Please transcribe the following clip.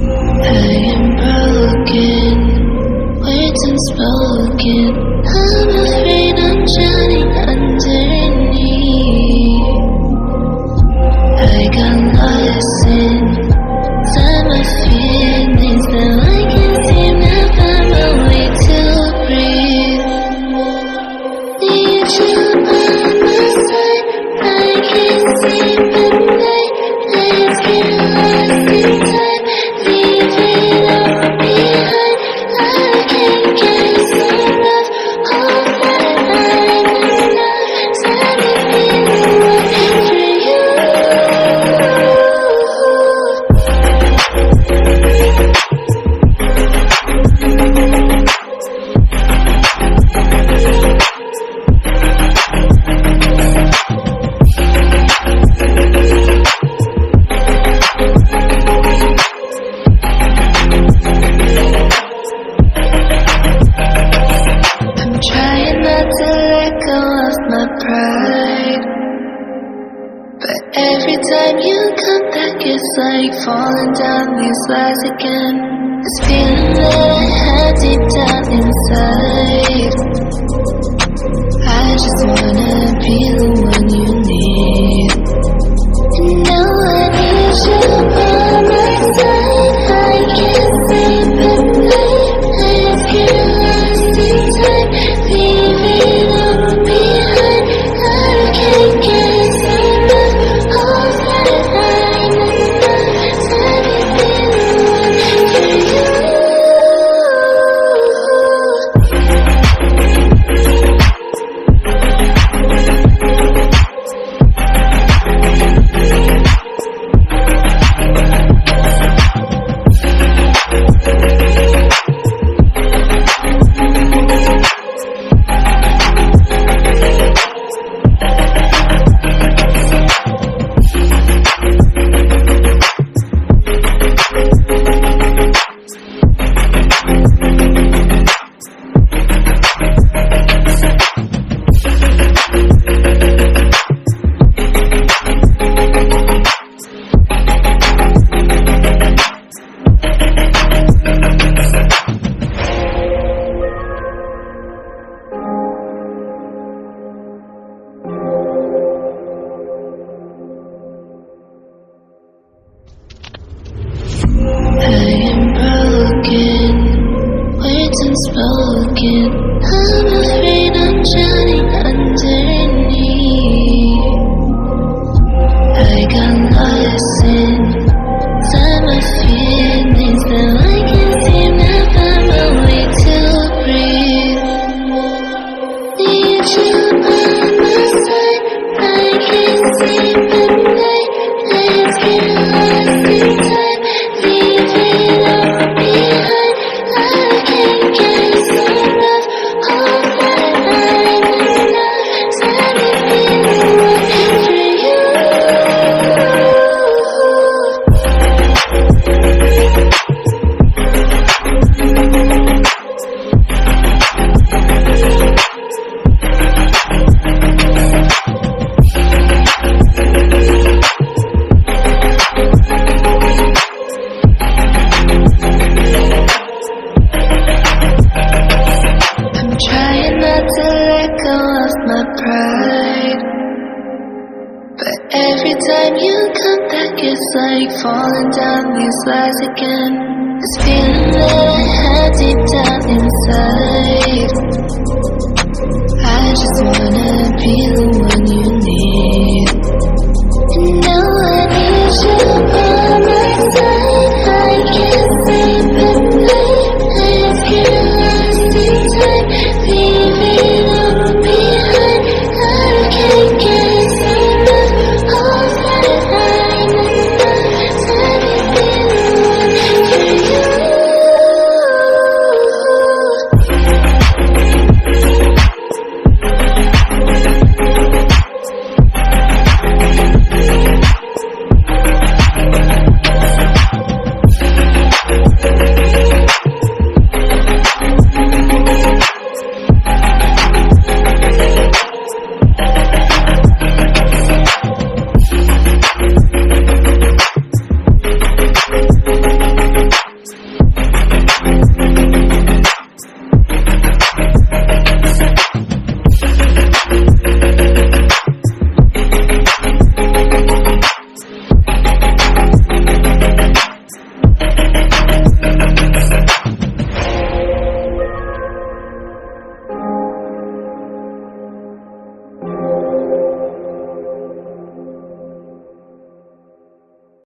I am broken, words unspoken. I'm afraid I'm drowning underneath. I got lost inside my feelings. Now I can't seem to find my way to breathe. Need you by my side. I can't sleep at night. Let's get lost in time. Leave it all behind. I can't get so rough. Hope that I'm enough. Set me feeling for you. I'm trying not to let go of my pride, but every time you come back it's like falling down these lies again. This feeling that I had deep down inside, I just wanna be the one you need. And now I need you by my side. I can't sleep at night. Let's get lost in time. Leave it all behind. I can't get so rough. All that I'm enough. Set me feeling for you. I am broken, words unspoken. I'm afraid I'm drowning underneath. I got lost inside my feelings. Now I can't seem to find my way to breathe. Need you by my side. I can't sleep at night. Let's get lost in time. Leave it all behind. I can't get so rough. Hope that I'm enough. Set me feeling for you. I'm trying not to let go of my pride, but every time you come back it's like falling down these lies again. This feeling that I had deep down inside, I just wanna be the one you need.